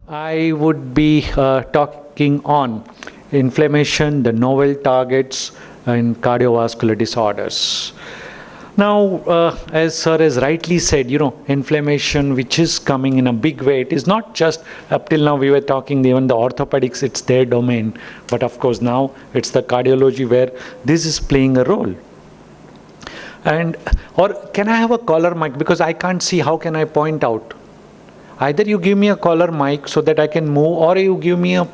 I would be talking on inflammation, the novel targets, and cardiovascular disorders. Now, as sir has rightly said, inflammation which is coming in a big way, it is not just up till now we were talking, even the orthopedics, it's their domain. But of course now it's the cardiology where this is playing a role. And, or can I have a collar mic? Because I can't see, how can I point out? Either you give me a collar mic so that I can move, or you give me a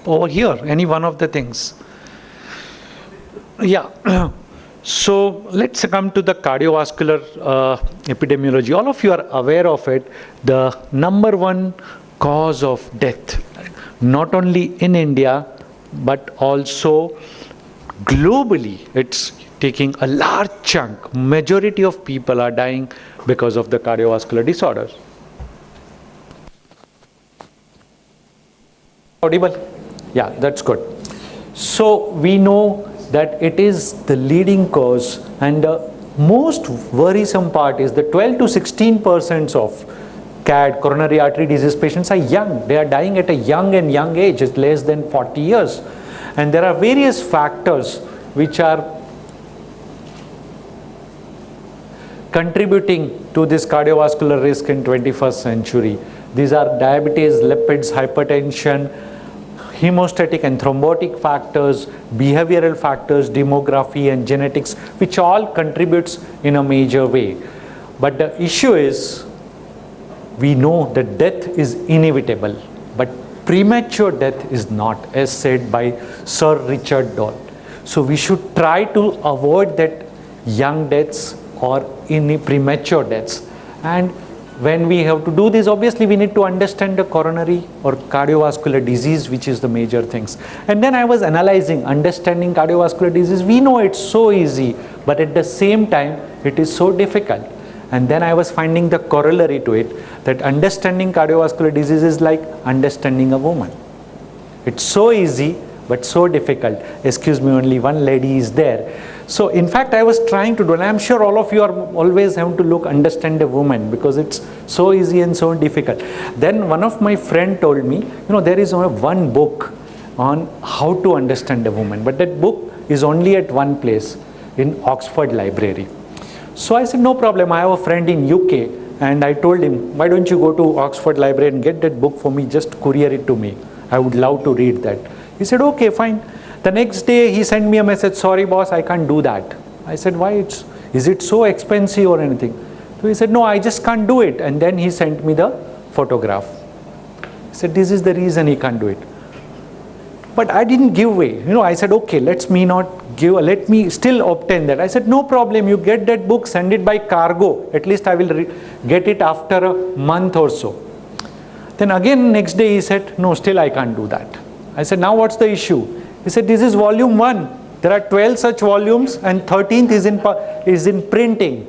over here, any one of the things. Yeah. So let's come to the cardiovascular epidemiology. All of you are aware of it. The number one cause of death, not only in India, but also globally, it's taking a large chunk. Majority of people are dying because of the cardiovascular disorders. Audible? Yeah, that's good. So we know that it is the leading cause, and the most worrisome part is the 12 to 16% of CAD, coronary artery disease patients are young. They are dying at a young age, it's less than 40 years. And there are various factors which are contributing to this cardiovascular risk in 21st century. These are diabetes, lipids, hypertension, hemostatic and thrombotic factors, behavioral factors, demography and genetics, which all contributes in a major way. But the issue is, we know that death is inevitable, but premature death is not, as said by Sir Richard Doll. So we should try to avoid that young deaths or premature deaths. And when we have to do this, obviously we need to understand the coronary or cardiovascular disease, which is the major things. And then I was analyzing, understanding cardiovascular disease. We know it's so easy, but at the same time, it is so difficult. And then I was finding the corollary to it, that understanding cardiovascular disease is like understanding a woman. It's so easy, but so difficult. Excuse me, only one lady is there. So in fact, I was trying to do, and I'm sure all of you are always have to understand a woman, because it's so easy and so difficult. Then one of my friend told me, there is one book on how to understand a woman, but that book is only at one place, in Oxford Library. So I said, no problem, I have a friend in UK, and I told him, why don't you go to Oxford Library and get that book for me, just courier it to me. I would love to read that. He said, okay, fine. The next day he sent me a message, sorry boss, I can't do that. I said, why? Is it so expensive or anything? So he said, no, I just can't do it. And then he sent me the photograph. He said, this is the reason he can't do it. But I didn't give way. I said, okay, let me still obtain that. I said, no problem, you get that book, send it by cargo. At least I will get it after a month or so. Then again next day he said, no, still I can't do that. I said, now what's the issue? He said, this is volume 1. There are 12 such volumes, and 13th is in printing.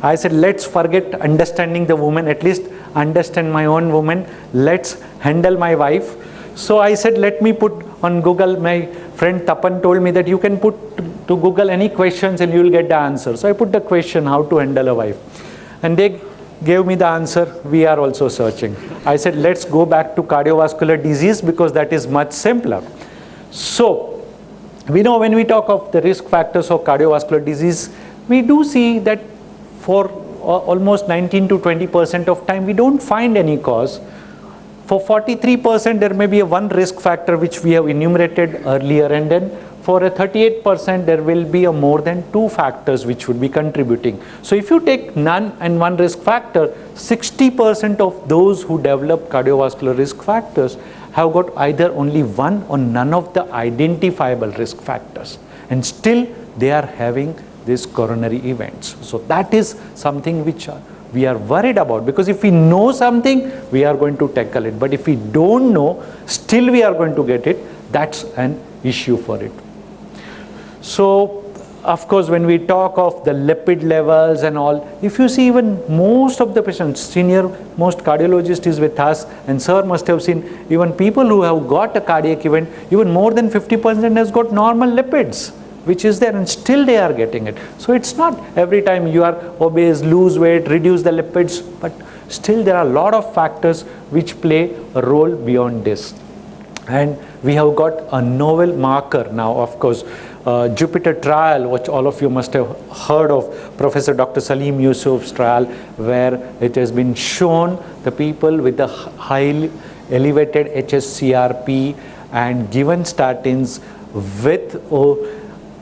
I said, let's forget understanding the woman, at least understand my own woman. Let's handle my wife. So I said, let me put on Google. My friend Tapan told me that you can put to Google any questions and you will get the answer. So I put the question, how to handle a wife. And they gave me the answer. We are also searching. I said, let's go back to cardiovascular disease, because that is much simpler. So we know when we talk of the risk factors of cardiovascular disease, we do see that for almost 19 to 20% of time, we don't find any cause. For 43%, there may be one risk factor which we have enumerated earlier, and then for a 38%, there will be more than 2 factors which would be contributing. So if you take none and one risk factor, 60% of those who develop cardiovascular risk factors have got either only one or none of the identifiable risk factors, and still they are having these coronary events. So that is something which we are worried about, because if we know something, we are going to tackle it. But if we don't know, still we are going to get it. That's an issue for it. So of course, when we talk of the lipid levels and all, if you see, even most of the patients, senior most cardiologist is with us, and sir must have seen even people who have got a cardiac event, even more than 50% has got normal lipids, which is there, and still they are getting it. So it's not every time you are obese, lose weight, reduce the lipids, but Still there are a lot of factors which play a role beyond this. And we have got a novel marker now, of course, Jupiter trial, which all of you must have heard of, Professor Dr. Salim Yusuf's trial, where it has been shown the people with the highly elevated HSCRP and given statins with,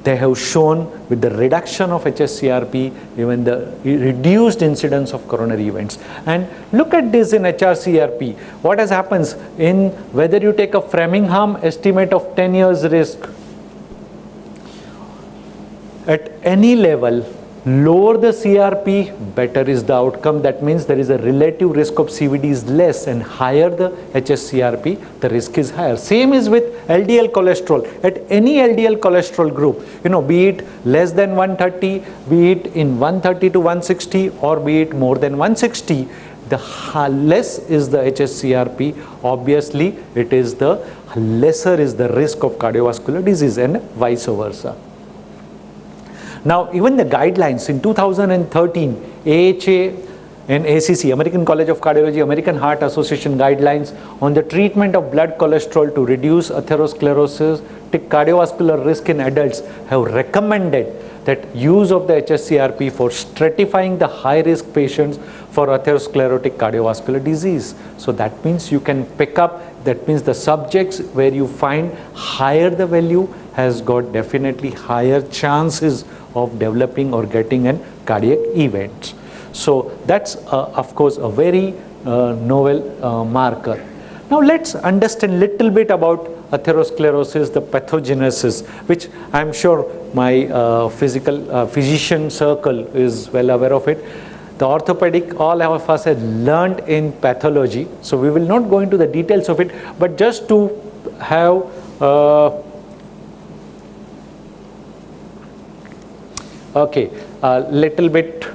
they have shown with the reduction of HSCRP, even the reduced incidence of coronary events. And look at this in HRCRP. What has happens in whether you take a Framingham estimate of 10 years risk, at any level, lower the CRP, better is the outcome. That means there is a relative risk of CVD is less, and higher the HSCRP, the risk is higher. Same is with LDL cholesterol. At any LDL cholesterol group, be it less than 130, be it in 130 to 160, or be it more than 160, the less is the HSCRP, obviously it is the lesser is the risk of cardiovascular disease, and vice versa. Now, even the guidelines in 2013, AHA and ACC, American College of Cardiology, American Heart Association guidelines on the treatment of blood cholesterol to reduce atherosclerosis, cardiovascular risk in adults, have recommended that use of the HSCRP for stratifying the high-risk patients for atherosclerotic cardiovascular disease. So that means you can pick up, that means the subjects where you find higher the value has got definitely higher chances of developing or getting an cardiac event. So that's of course a very novel marker. Now let's understand little bit about atherosclerosis, the pathogenesis, which I'm sure my physician circle is well aware of it. The orthopedic, all of us had learned in pathology, so we will not go into the details of it, but just to have little bit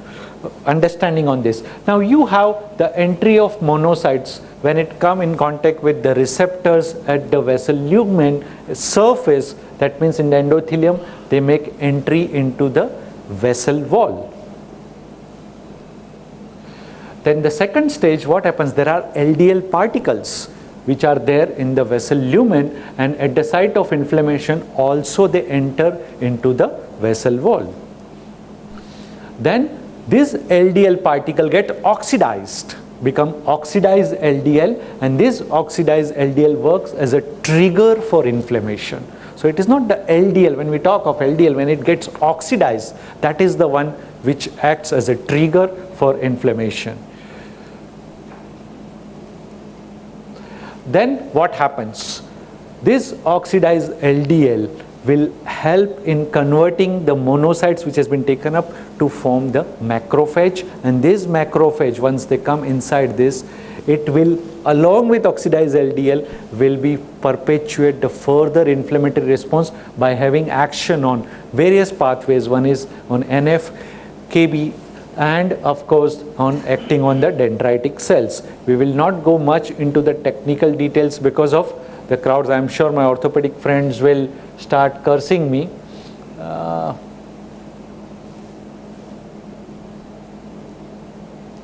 understanding on this. Now you have the entry of monocytes when it come in contact with the receptors at the vessel lumen surface, that means in the endothelium, they make entry into the vessel wall. Then the second stage, what happens? There are LDL particles which are there in the vessel lumen, and at the site of inflammation also they enter into the vessel wall. Then this LDL particle get oxidized, become oxidized LDL, and this oxidized LDL works as a trigger for inflammation. So it is not the LDL, when we talk of LDL, when it gets oxidized, that is the one which acts as a trigger for inflammation. Then what happens? This oxidized LDL will help in converting the monocytes which has been taken up to form the macrophage, and this macrophage, once they come inside this, it will, along with oxidized LDL, will be perpetuate the further inflammatory response by having action on various pathways. One is on NF, KB, and of course on acting on the dendritic cells. We will not go much into the technical details because of the crowds. I am sure my orthopedic friends will start cursing me.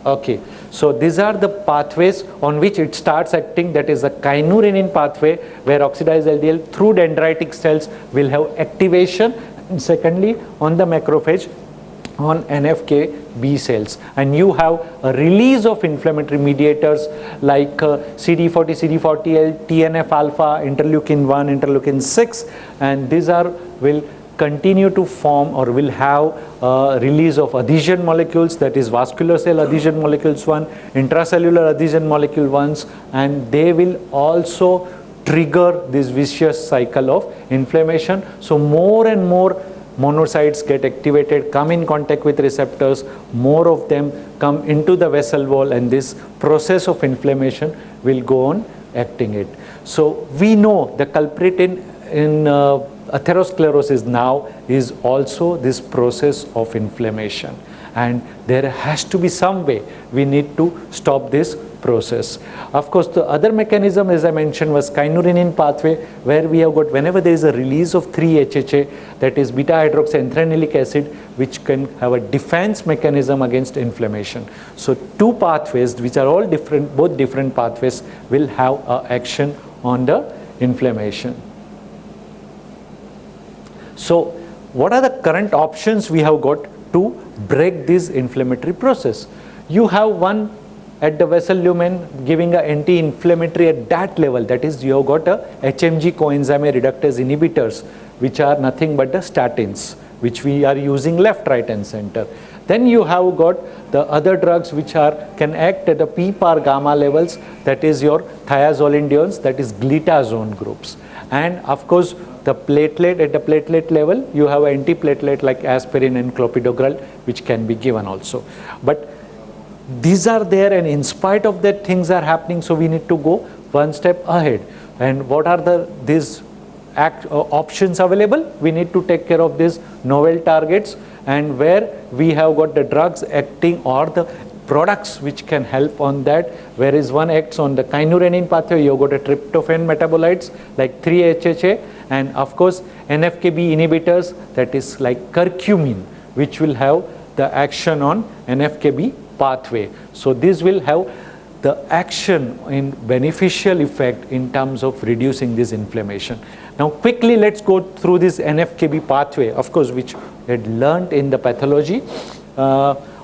Okay, so these are the pathways on which it starts acting. That is a kynurenine pathway where oxidized LDL through dendritic cells will have activation, and secondly on the macrophage on NFK B cells, and you have a release of inflammatory mediators like CD40, CD40L, TNF alpha, interleukin 1, interleukin 6, and these are will continue to form or will have release of adhesion molecules, that is vascular cell adhesion molecules 1, intracellular adhesion molecule 1s, and they will also trigger this vicious cycle of inflammation. So more and more monocytes get activated, come in contact with receptors, more of them come into the vessel wall, and this process of inflammation will go on acting it. So we know the culprit in atherosclerosis now is also this process of inflammation, and there has to be some way we need to stop this process. Of course, the other mechanism, as I mentioned, was kynurenine pathway, where we have got, whenever there is a release of 3-HHA, that is beta-hydroxyantranilic acid, which can have a defense mechanism against inflammation. So two pathways, which are all different, both different pathways, will have action on the inflammation. So what are the current options we have got to break this inflammatory process? You have one at the vessel lumen giving an anti-inflammatory at that level, that is, you have got a HMG coenzyme reductase inhibitors, which are nothing but the statins, which we are using left, right and center. Then you have got the other drugs which can act at the PPAR gamma levels, that is your thiazolidinones, that is glitazone groups. And of course, the platelet, at the platelet level, you have antiplatelet like aspirin and clopidogrel, which can be given also. But these are there, and in spite of that, things are happening, so we need to go one step ahead. And what are these options available? We need to take care of these novel targets, and where we have got the drugs acting or the products which can help on that, whereas one acts on the kynurenine pathway, you have got a tryptophan metabolites like 3-HHA, and of course NF-κB inhibitors, that is like curcumin, which will have the action on NF-κB pathway. So this will have the action in beneficial effect in terms of reducing this inflammation. Now quickly let's go through this NF-κB pathway, of course, which we had learned in the pathology.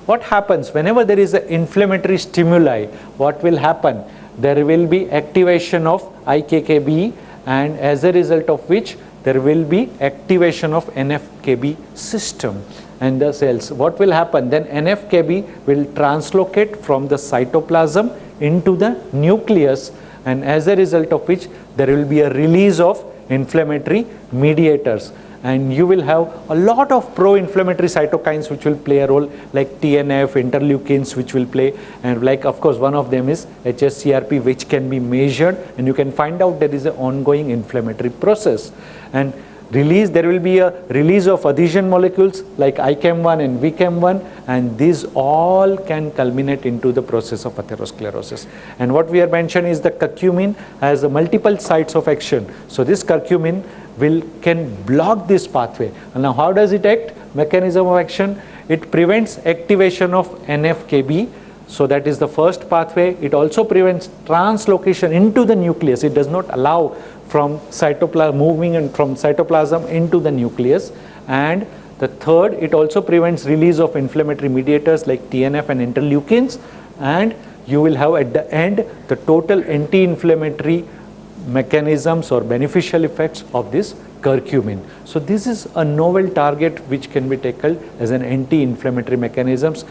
What happens whenever there is an inflammatory stimuli? What will happen? There will be activation of IKKB, and as a result of which there will be activation of NF-κB system and the cells. What will happen? Then NF-κB will translocate from the cytoplasm into the nucleus, and as a result of which there will be a release of inflammatory mediators, and you will have a lot of pro-inflammatory cytokines which will play a role, like TNF, interleukins, which will play, and like of course one of them is hsCRP, which can be measured, and you can find out there is an ongoing inflammatory process. And there will be a release of adhesion molecules like ICAM1 and VCAM1, and these all can culminate into the process of atherosclerosis. And what we have mentioned is the curcumin has multiple sites of action. So this curcumin can block this pathway. And now how does it act? Mechanism of action: it prevents activation of NF-κB. So that is the first pathway. It also prevents translocation into the nucleus. It does not allow from cytoplasm moving and from cytoplasm into the nucleus. And the third, it also prevents release of inflammatory mediators like TNF and interleukins, and you will have at the end the total anti-inflammatory mechanisms or beneficial effects of this curcumin. So this is a novel target which can be taken as an anti-inflammatory mechanisms.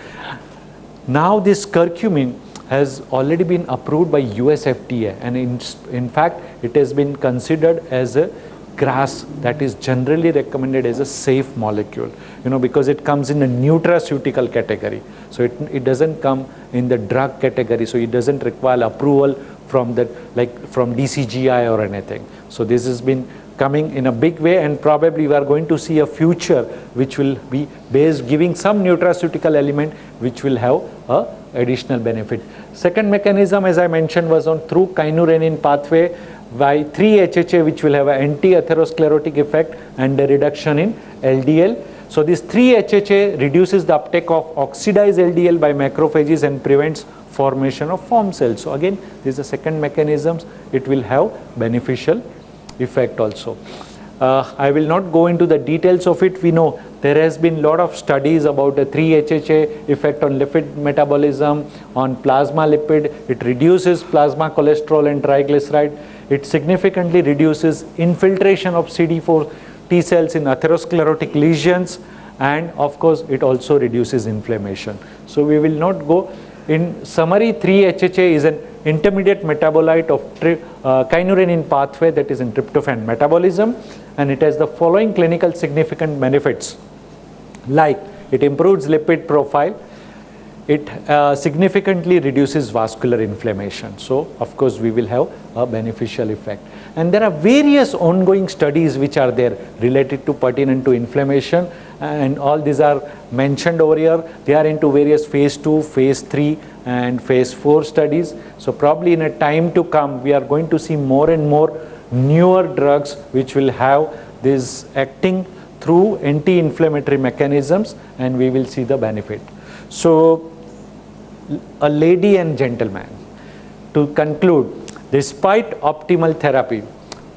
Now this curcumin has already been approved by US FDA, and in fact it has been considered as a GRAS, that is generally recommended as a safe molecule, because it comes in a nutraceutical category. So it doesn't come in the drug category, so it doesn't require approval from from DCGI or anything. So this has been coming in a big way, and probably we are going to see a future which will be giving some nutraceutical element which will have a additional benefit. Second mechanism, as I mentioned, was through kynurenine pathway by 3-HHA, which will have an anti-atherosclerotic effect and a reduction in LDL. So this 3-HHA reduces the uptake of oxidized LDL by macrophages and prevents formation of form cells. So again, this is the second mechanism. It will have beneficial effect also. I will not go into the details of it. We know there has been a lot of studies about the 3-HHA effect on lipid metabolism, on plasma lipid. It reduces plasma cholesterol and triglyceride. It significantly reduces infiltration of CD4 T cells in atherosclerotic lesions, and of course it also reduces inflammation. So we will not go. In summary, 3-HHA is an intermediate metabolite of kynurenine pathway, that is in tryptophan metabolism, and it has the following clinical significant benefits, like it improves lipid profile, it significantly reduces vascular inflammation. So of course we will have a beneficial effect. And there are various ongoing studies which are there related to pertinent to inflammation, and all these are mentioned over here. They are into various phase 2, phase 3 and phase 4 studies. So probably in a time to come we are going to see more and more newer drugs which will have this acting through anti-inflammatory mechanisms, and we will see the benefit. So a lady and gentleman, to conclude, despite optimal therapy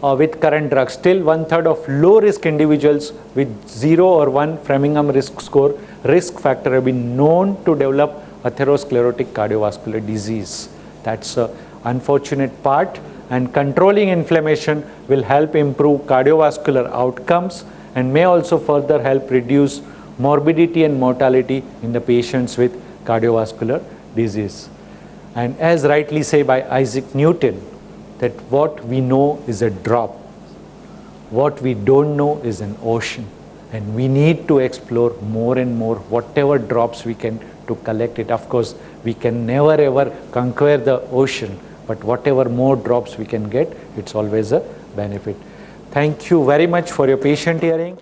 with current drugs, still 1/3 of low risk individuals with 0 or 1 Framingham risk score risk factor have been known to develop atherosclerotic cardiovascular disease. That's an unfortunate part, and controlling inflammation will help improve cardiovascular outcomes and may also further help reduce morbidity and mortality in the patients with cardiovascular disease. And as rightly said by Isaac Newton, that what we know is a drop, what we don't know is an ocean, and we need to explore more and more whatever drops we can to collect it. Of course, we can never ever conquer the ocean, but whatever more drops we can get, it's always a benefit. Thank you very much for your patient hearing.